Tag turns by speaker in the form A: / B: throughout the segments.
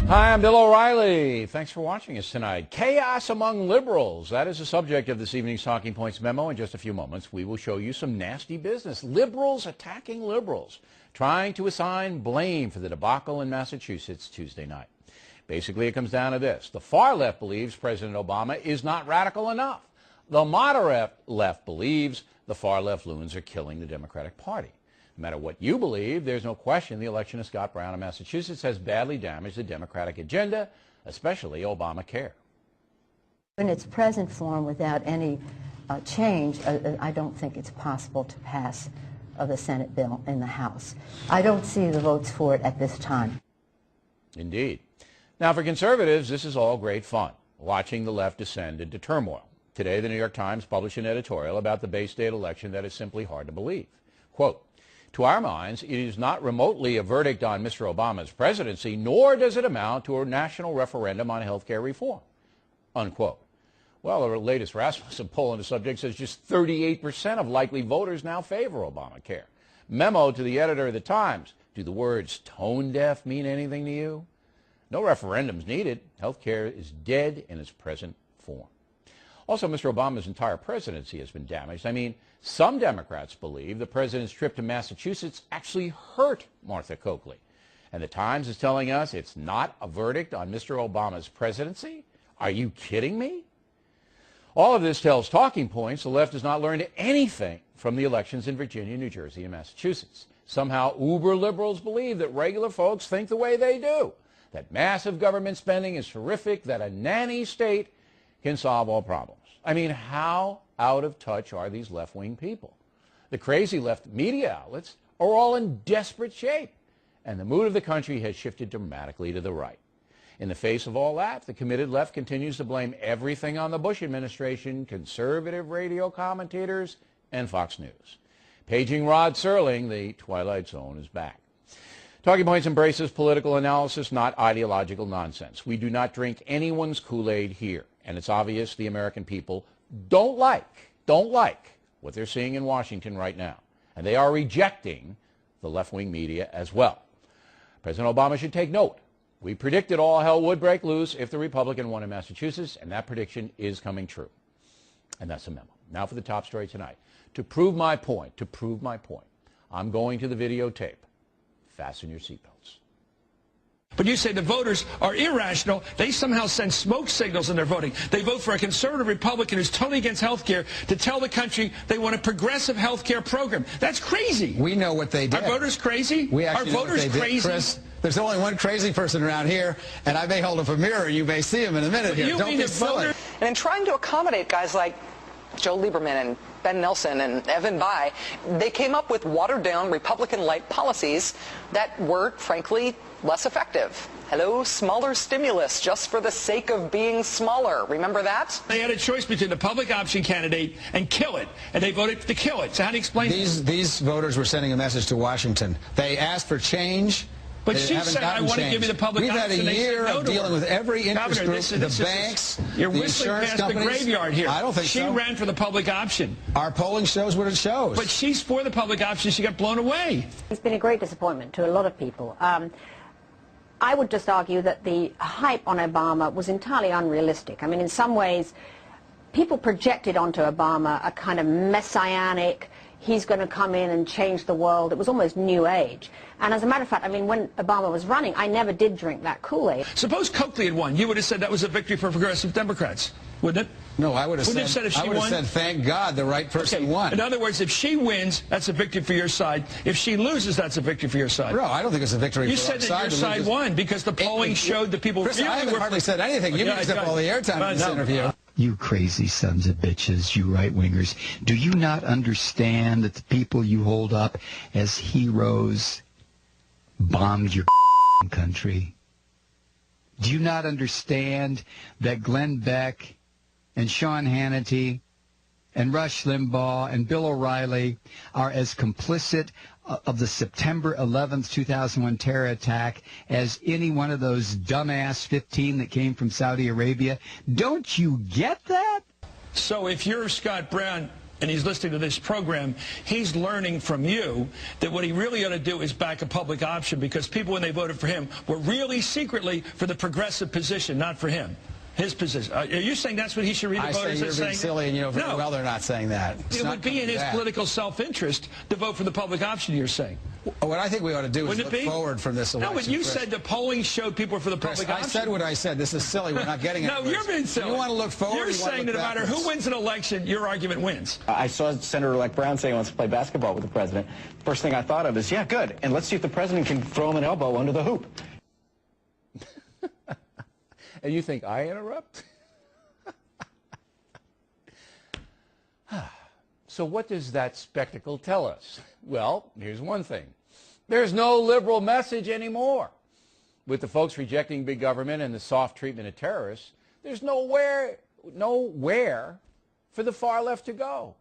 A: Hi, I'm Bill O'Reilly. Thanks for watching us tonight. Chaos among liberals. That is the subject of this evening's Talking Points memo. In just a few moments, we will show you some nasty business. Liberals attacking liberals, trying to assign blame for the debacle in Massachusetts Tuesday night. Basically, it comes down to this. The far left believes President Obama is not radical enough. The moderate left believes the far left loons are killing the Democratic Party. No matter what you believe, there's no question the election of Scott Brown in Massachusetts has badly damaged the Democratic agenda, especially Obamacare.
B: In its present form, without any change, I don't think it's possible to pass the Senate bill in the House. I don't see the votes for it at this time.
A: Indeed. Now, for conservatives, this is all great fun, watching the left descend into turmoil. Today, the New York Times published an editorial about the Bay State election that is simply hard to believe. Quote, "To our minds, it is not remotely a verdict on Mr. Obama's presidency, nor does it amount to a national referendum on health care reform." Unquote. Well, our latest Rasmussen poll on the subject says just 38% of likely voters now favor Obamacare. Memo to the editor of the Times. Do the words tone deaf mean anything to you? No referendums needed. Health care is dead in its present form. Also, Mr. Obama's entire presidency has been damaged. I mean, some Democrats believe the president's trip to Massachusetts actually hurt Martha Coakley. And the Times is telling us it's not a verdict on Mr. Obama's presidency? Are you kidding me? All of this tells Talking Points the left has not learned anything from the elections in Virginia, New Jersey, and Massachusetts. Somehow, uber liberals believe that regular folks think the way they do, that massive government spending is horrific, that a nanny state can solve all problems. I mean, how out of touch are these left-wing people? The crazy left media outlets are all in desperate shape, and the mood of the country has shifted dramatically to the right. In the face of all that, the committed left continues to blame everything on the Bush administration, conservative radio commentators, and Fox News. Paging Rod Serling, the Twilight Zone is back. Talking Points embraces political analysis, not ideological nonsense. We do not drink anyone's Kool-Aid here. And it's obvious the American people don't like what they're seeing in Washington right now. And they are rejecting the left-wing media as well. President Obama should take note. We predicted all hell would break loose if the Republican won in Massachusetts, and that prediction is coming true. And that's a memo. Now for the top story tonight. To prove my point, I'm going to the videotape. Fasten your seatbelts.
C: But you say the voters are irrational. They somehow send smoke signals in their voting. They vote for a conservative Republican who's totally against health care to tell the country they want a progressive health care program. That's crazy.
D: We know what they did.
C: Are voters crazy?
D: Are voters crazy? Chris, there's only one crazy person around here, and I may hold up a mirror. You may see him in a minute here. Don't be silly.
E: And in trying to accommodate guys like Joe Lieberman and Ben Nelson and Evan Bayh, they came up with watered-down Republican-light policies that were, frankly, less effective. Hello, smaller stimulus just for the sake of being smaller. Remember that?
C: They had a choice between the public option candidate and kill it, and they voted to kill it. So how do you explain
D: these voters were sending a message to Washington. They asked for change.
C: But she said, I want to give you the public
D: option. We've had a year of dealing with every interest group, the banks,
C: you're
D: the
C: whistling
D: insurance
C: past
D: companies.
C: The graveyard here.
D: I don't think so.
C: She ran for the public option.
D: Our polling shows what it shows.
C: But she's for the public option. She got blown away.
B: It's been a great disappointment to a lot of people. I would just argue that the hype on Obama was entirely unrealistic. I mean, in some ways, people projected onto Obama a kind of messianic, he's going to come in and change the world. It was almost new age. And as a matter of fact, I mean, when Obama was running, I never did drink that Kool-Aid.
C: Suppose Coakley had won. You would have said that was a victory for progressive Democrats, wouldn't it?
D: No, I would have said
C: if she won?
D: Thank God the right person won.
C: In other words, if she wins, that's a victory for your side. If she loses, that's a victory for your side.
D: No, I don't think it's a victory for our side.
C: You said that your side won because the polling showed that people
D: Chris,
C: really
D: I haven't hardly said anything. You used up all the airtime in this interview.
F: You crazy sons of bitches, you right-wingers. Do you not understand that the people you hold up as heroes bombed your country? Do you not understand that Glenn Beck and Sean Hannity and Rush Limbaugh and Bill O'Reilly are as complicit of the September 11th, 2001 terror attack as any one of those dumbass 15 that came from Saudi Arabia? Don't you get that?
C: So if you're Scott Brown, and he's listening to this program, he's learning from you that what he really ought to do is back a public option, because people, when they voted for him, were really secretly for the progressive position, not for him. His position. Are you saying that's what he should read the voters as saying?
D: You're being silly, and you know very well they're not saying that.
C: It would be in his political self-interest to vote for the public option, you're saying.
D: What I think we ought to do is look forward from this election.
C: No, but you said the polling showed people were for the public option.
D: I said what I said. This is silly. We're not getting it.
C: No, you're being silly.
D: You want to look forward.
C: You're saying that no matter who wins an election, your argument wins.
G: I saw Senator-elect Brown say he wants to play basketball with the president. First thing I thought of is, yeah, good. And let's see if the president can throw him an elbow under the hoop.
A: And you think I interrupt? So what does that spectacle tell us? Well, here's one thing. There's no liberal message anymore. With the folks rejecting big government and the soft treatment of terrorists, there's nowhere for the far left to go.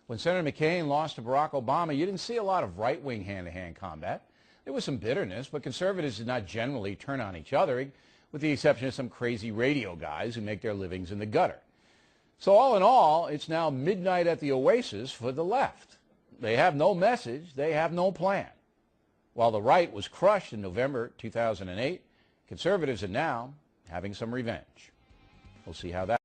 A: When Senator McCain lost to Barack Obama, you didn't see a lot of right-wing hand-to-hand combat. There was some bitterness, but conservatives did not generally turn on each other, with the exception of some crazy radio guys who make their livings in the gutter. So all in all, it's now midnight at the Oasis for the left. They have no message. They have no plan. While the right was crushed in November 2008, conservatives are now having some revenge. We'll see how that